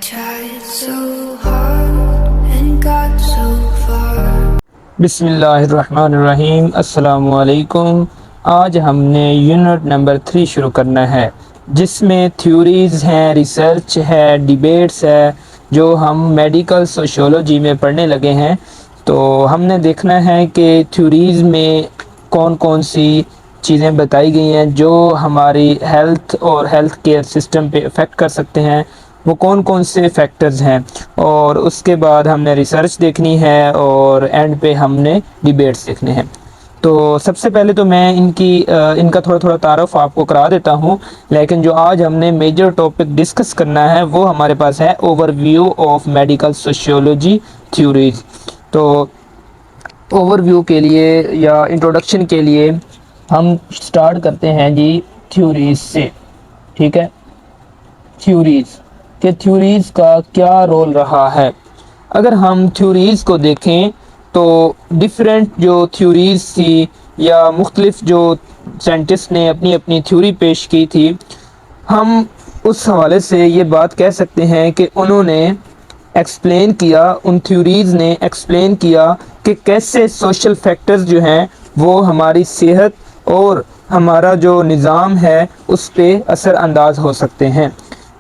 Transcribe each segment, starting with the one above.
tried so hard and got so far. बिस्मिल्लाहिर्रहमानिर्रहीम अस्सलामुअलैकुम। आज हमने यूनिट नंबर 3 शुरू करना है, जिसमें थ्योरीज़ हैं, रिसर्च है, डिबेट्स है, जो हम मेडिकल सोशियोलॉजी में पढ़ने लगे हैं। तो हमने देखना है कि थ्योरीज़ में कौन कौन सी चीज़ें बताई गई हैं जो हमारी हेल्थ और हेल्थ केयर सिस्टम पे इफ़ेक्ट कर सकते हैं, वो कौन कौन से फैक्टर्स हैं। और उसके बाद हमने रिसर्च देखनी है और एंड पे हमने डिबेट्स देखने हैं। तो सबसे पहले तो मैं इनका थोड़ा थोड़ा तारुफ आपको करा देता हूँ, लेकिन जो आज हमने मेजर टॉपिक डिस्कस करना है वो हमारे पास है overview of medical sociology theories. तो ओवरव्यू के लिए या इंट्रोडक्शन के लिए हम स्टार्ट करते हैं जी थ्योरीज से। ठीक है, थ्योरीज के थ्योरीज का क्या रोल रहा है। अगर हम थ्योरीज को देखें तो डिफरेंट जो थ्योरीज थी या मुख्तलिफ जो साइंटिस्ट ने अपनी अपनी थ्योरी पेश की थी, हम उस हवाले से ये बात कह सकते हैं कि उन्होंने एक्सप्लेन किया, उन थ्योरीज ने एक्सप्लेन किया कि कैसे सोशल फैक्टर्स जो हैं वो हमारी सेहत और हमारा जो निज़ाम है उस पर असर अंदाज हो सकते हैं।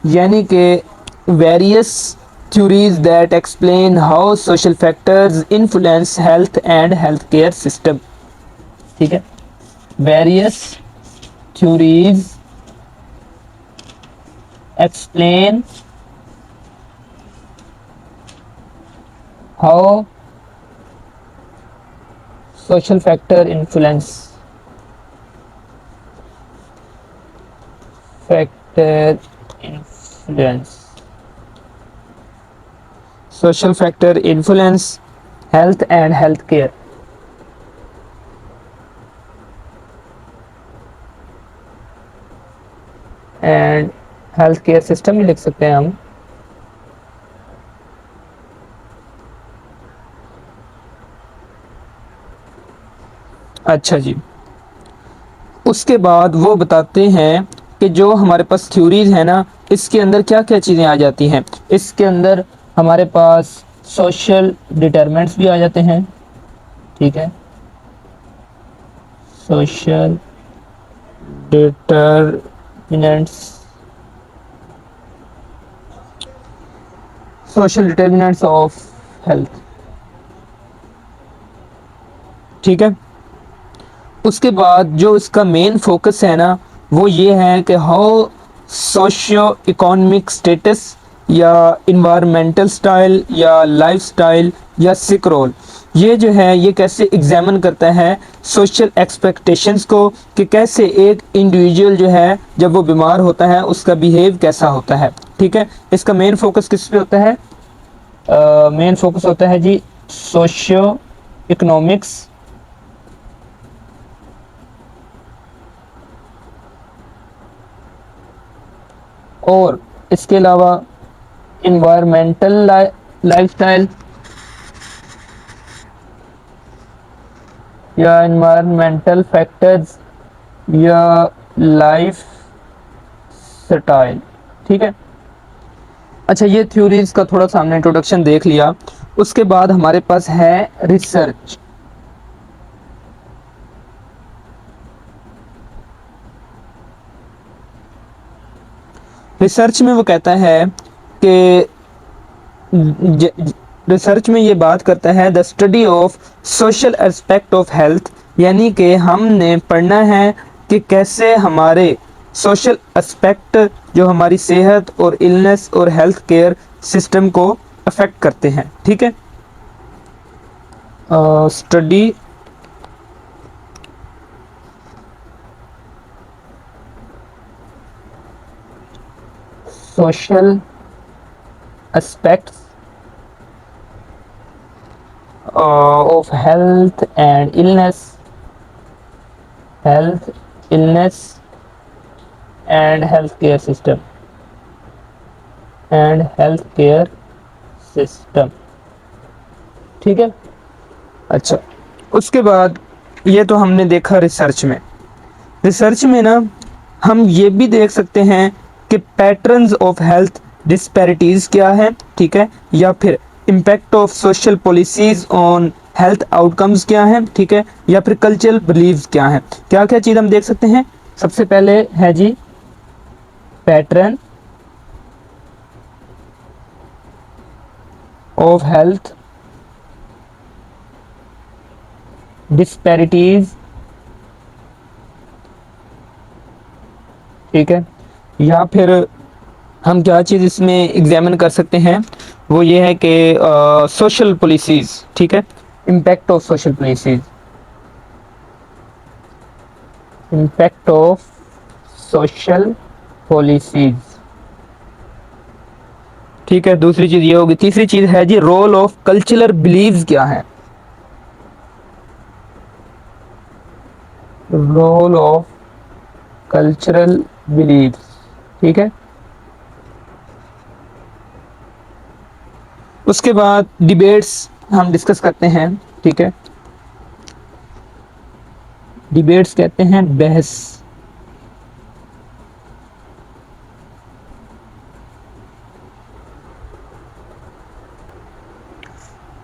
यानी कि various theories that explain how social factors influence health and healthcare system। ठीक है, various theories explain how social factor influence social factor influence health and healthcare। And health care system भी लिख सकते हैं हम। अच्छा जी, उसके बाद वो बताते हैं कि जो हमारे पास थ्योरीज है ना, इसके अंदर क्या क्या चीज़ें आ जाती हैं। इसके अंदर हमारे पास सोशल डिटरमिनेंट्स भी आ जाते हैं। ठीक है, social determinants, social determinants of health. ठीक है, उसके बाद जो इसका मेन फोकस है ना, वो ये है कि हाउ सोशियो इकोनॉमिक स्टेटस या इन्वायरमेंटल स्टाइल या लाइफ स्टाइल या सिक रोल, ये जो है ये कैसे एग्जामिन करता है सोशल एक्सपेक्टेशंस को, कि कैसे एक इंडिविजुअल जो है जब वो बीमार होता है उसका बिहेव कैसा होता है। ठीक है, इसका मेन फोकस किस पे होता है? मेन फोकस होता है जी सोशियो इकोनॉमिक्स और इसके अलावा इन्वायरमेंटल लाइफस्टाइल या इन्वायरमेंटल फैक्टर्स या लाइफ स्टाइल। ठीक है, अच्छा ये थ्योरीज का थोड़ा सा हमने इंट्रोडक्शन देख लिया। उसके बाद हमारे पास है रिसर्च। रिसर्च में वो कहता है कि रिसर्च में ये बात करता है the study of social aspect of health, यानी कि हमने पढ़ना है कि कैसे हमारे सोशल एस्पेक्ट जो हमारी सेहत और इलनेस और हेल्थ केयर सिस्टम को अफेक्ट करते हैं। ठीक है, study social aspects of health and illness and healthcare system। ठीक है, अच्छा उसके बाद ये तो हमने देखा रिसर्च में। रिसर्च में ना हम ये भी देख सकते हैं कि पैटर्न्स ऑफ हेल्थ डिस्पैरिटीज़ क्या है, ठीक है, या फिर impact of social policies on health outcomes क्या है, ठीक है, या फिर कल्चरल बिलीव्स क्या है। क्या क्या चीज़ हम देख सकते हैं। सबसे पहले है जी पैटर्न ऑफ हेल्थ डिस्पैरिटीज, ठीक है, या फिर हम क्या चीज़ इसमें एग्जामिन कर सकते हैं, वो ये है कि सोशल पॉलिसीज, ठीक है, impact of social policies, impact of social policies, ठीक है। दूसरी चीज़ ये होगी। तीसरी चीज़ है जी रोल ऑफ कल्चरल बिलीव्स क्या है, रोल ऑफ कल्चरल बिलीव्स, ठीक है। उसके बाद डिबेट्स हम डिस्कस करते हैं, ठीक है। डिबेट्स कहते हैं बहस,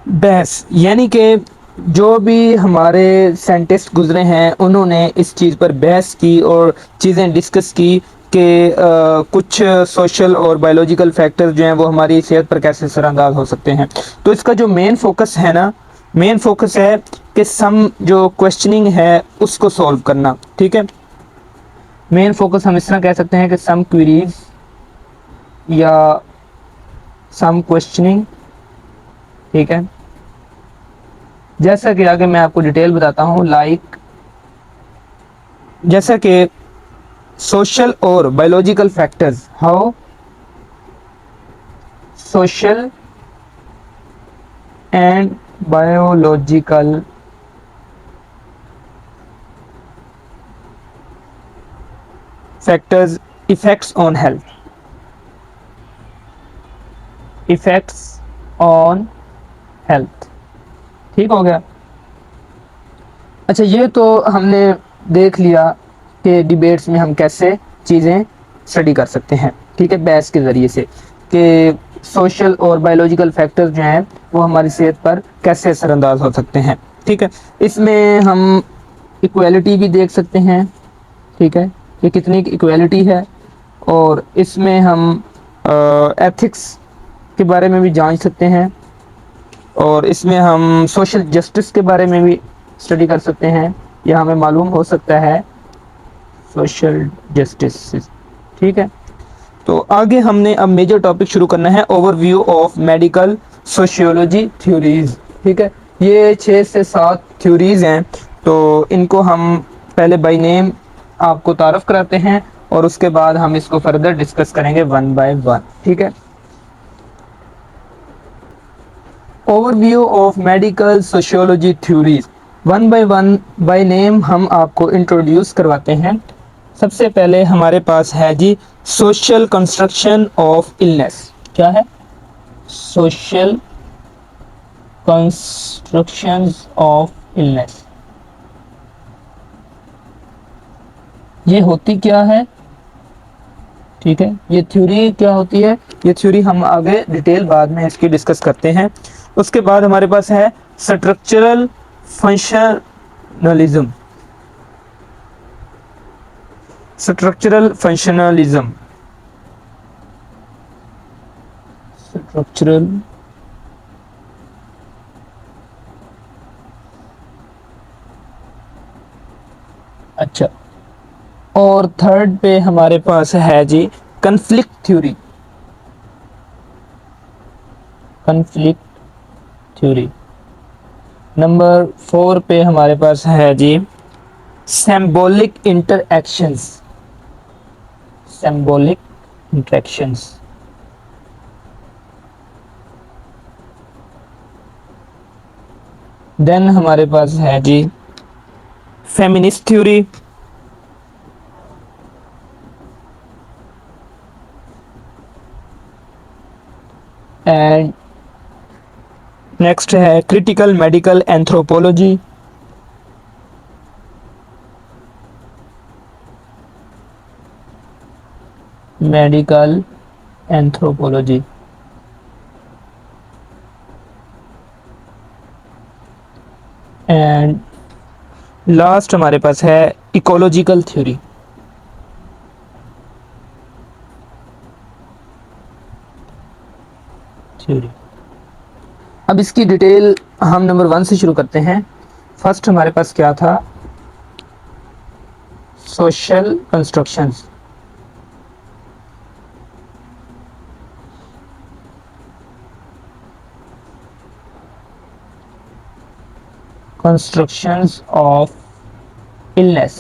बहस यानी कि जो भी हमारे साइंटिस्ट गुजरे हैं उन्होंने इस चीज़ पर बहस की और चीज़ें डिस्कस की कि कुछ सोशल और बायोलॉजिकल फैक्टर्स जो हैं वो हमारी सेहत पर कैसे असरअंदाज हो सकते हैं। तो इसका जो मेन फोकस है ना, मेन फोकस है कि सम जो क्वेश्चनिंग है उसको सॉल्व करना, ठीक है। मेन फोकस हम इस तरह कह सकते हैं कि सम क्वेरीज या सम क्वेश्चनिंग, ठीक है। जैसा कि आगे मैं आपको डिटेल बताता हूँ, लाइक जैसा कि सोशल और biological factors, how social and biological factors effects on health, effects on health, ठीक हो गया। अच्छा, ये तो हमने देख लिया कि डिबेट्स में हम कैसे चीज़ें स्टडी कर सकते हैं, ठीक है, बहस के ज़रिए से कि सोशल और बायोलॉजिकल फैक्टर्स जो हैं वो हमारी सेहत पर कैसे असरअंदाज हो सकते हैं, ठीक है। इसमें हम इक्वालिटी भी देख सकते हैं, ठीक है, कि कितनी इक्वालिटी है, और इसमें हम एथिक्स के बारे में भी जान सकते हैं, और इसमें हम सोशल जस्टिस के बारे में भी स्टडी कर सकते हैं, या हमें मालूम हो सकता है सोशल जस्टिस, ठीक है। तो आगे हमने अब मेजर टॉपिक शुरू करना है, overview of medical sociology theories, ठीक है। ये 6 से 7 थ्योरीज हैं, तो इनको हम पहले बाय नेम आपको तारफ़ कराते हैं और उसके बाद हम इसको फर्दर डिस्कस करेंगे वन बाय वन, ठीक है। Overview of medical sociology theories, one by name हम आपको इंट्रोड्यूस करवाते हैं। सबसे पहले हमारे पास है जी सोशल कंस्ट्रक्शन ऑफ इलनेस। क्या है? Social construction of illness. ये होती क्या है, ठीक है, ये थ्योरी क्या होती है, ये थ्योरी हम आगे डिटेल बाद में इसकी डिस्कस करते हैं। उसके बाद हमारे पास है structural functionalism, structural functionalism, structural अच्छा, और थर्ड पे हमारे पास है जी conflict theory, conflict theory. Number 4 पे हमारे पास है जी symbolic interactions, symbolic interactions. Then हमारे पास है जी फेमिनिस्ट थ्योरी, एंड नेक्स्ट है critical medical anthropology, medical anthropology. And last हमारे पास है इकोलॉजिकल थ्योरी। अब इसकी डिटेल हम नंबर 1 से शुरू करते हैं। फर्स्ट हमारे पास क्या था? Social constructions. Constructions of illness.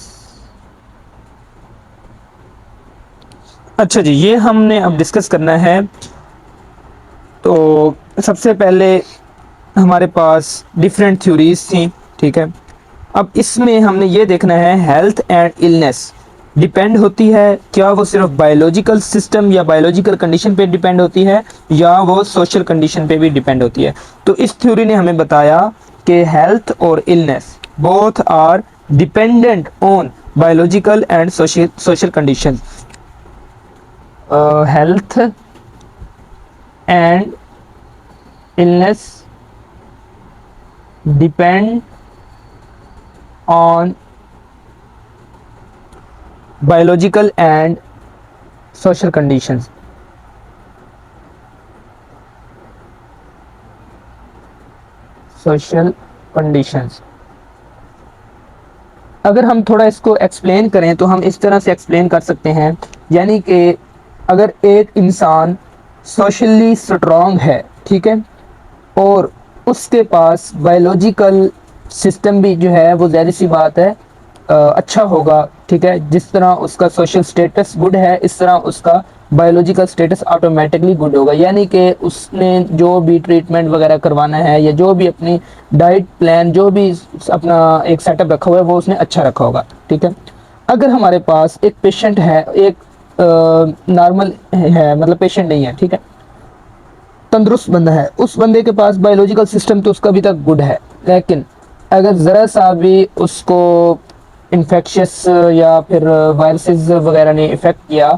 अच्छा जी, ये हमने अब डिस्कस करना है। तो सबसे पहले हमारे पास डिफरेंट थ्योरीज थी, ठीक है। अब इसमें हमने ये देखना है हेल्थ एंड इलनेस डिपेंड होती है, क्या वो सिर्फ बायोलॉजिकल सिस्टम या बायोलॉजिकल कंडीशन पे डिपेंड होती है या वो सोशल कंडीशन पे भी डिपेंड होती है। तो इस थ्योरी ने हमें बताया कि हेल्थ और illness both are dependent on biological and social condition. Health and illness depend on biological and social conditions. Social conditions। अगर हम थोड़ा इसको एक्सप्लेन करें तो हम इस तरह से एक्सप्लेन कर सकते हैं, यानी कि अगर एक इंसान सोशली स्ट्रॉन्ग है, ठीक है, और उसके पास बायोलॉजिकल सिस्टम भी जो है वो ज़ाहिर सी बात है अच्छा होगा, ठीक है। जिस तरह उसका सोशल स्टेटस गुड है, इस तरह उसका बायोलॉजिकल स्टेटस ऑटोमेटिकली गुड होगा, यानी कि उसने जो भी ट्रीटमेंट वगैरह करवाना है या जो भी अपनी डाइट प्लान जो भी अपना एक सेटअप रखा हुआ है वो उसने अच्छा रखा होगा, ठीक है। अगर हमारे पास एक पेशेंट है, एक नॉर्मल है, मतलब पेशेंट नहीं है, ठीक है, तंदुरुस्त बंदा है, उस बंदे के पास बायोलॉजिकल सिस्टम तो उसका अभी तक गुड है, लेकिन अगर ज़रा सा भी उसको इन्फेक्शियस या फिर वायरसेस वगैरह ने इफ़ेक्ट किया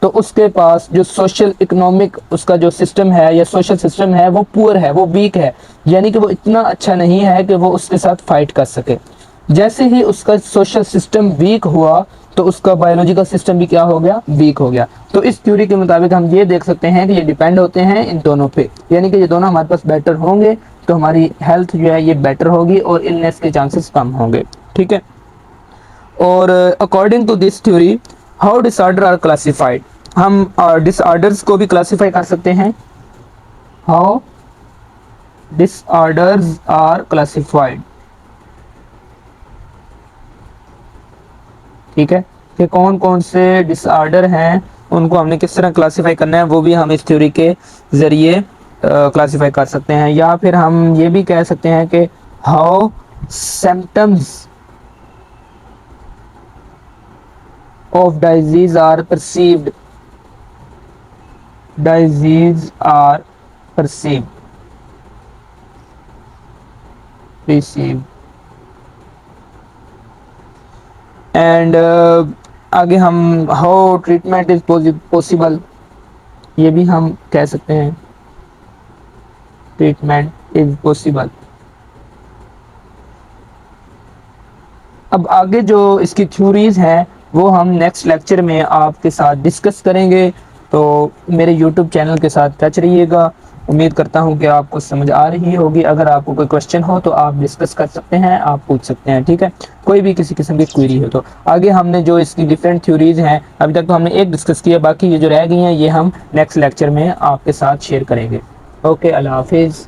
तो उसके पास जो सोशल इकोनॉमिक उसका जो सिस्टम है या सोशल सिस्टम है वो पुअर है, वो वीक है, यानी कि वो इतना अच्छा नहीं है कि वो उसके साथ फाइट कर सके। जैसे ही उसका सोशल सिस्टम वीक हुआ तो उसका बायोलॉजिकल सिस्टम भी क्या हो गया? वीक हो गया। तो इस थ्योरी के मुताबिक हम ये देख सकते हैं कि ये डिपेंड होते हैं इन दोनों पे, यानी कि ये दोनों हमारे पास बेटर होंगे तो हमारी हेल्थ जो है ये बेटर होगी और इलनेस के चांसेस कम होंगे, ठीक है। और according to this theory how disorder are classified, हम डिसऑर्डर्स को भी क्लासिफाई कर सकते हैं। हाउ डिसऑर्डर्स आर क्लासिफाइड, ठीक है, कि कौन कौन से डिसऑर्डर हैं उनको हमने किस तरह क्लासिफाई करना है वो भी हम इस थ्योरी के ज़रिए क्लासिफाई कर सकते हैं। या फिर हम ये भी कह सकते हैं कि how symptoms of disease are perceived, disease are perceived, received. And आगे हम हाउ ट्रीटमेंट इज पॉसिबल, ये भी हम कह सकते हैं, ट्रीटमेंट इज पॉसिबल। अब आगे जो इसकी थ्योरीज हैं वो हम नेक्स्ट लेक्चर में आपके साथ डिस्कस करेंगे, तो मेरे यूट्यूब चैनल के साथ टच रहिएगा। उम्मीद करता हूँ कि आपको समझ आ रही होगी। अगर आपको कोई क्वेश्चन हो तो आप डिस्कस कर सकते हैं, आप पूछ सकते हैं, ठीक है। कोई भी किसी किस्म की क्वेरी हो तो आगे हमने जो इसकी डिफरेंट थ्योरीज हैं अभी तक तो हमने एक डिस्कस किया, बाकी ये जो रह गई हैं ये हम नेक्स्ट लेक्चर में आपके साथ शेयर करेंगे। ओके, अल्लाह हाफिज़।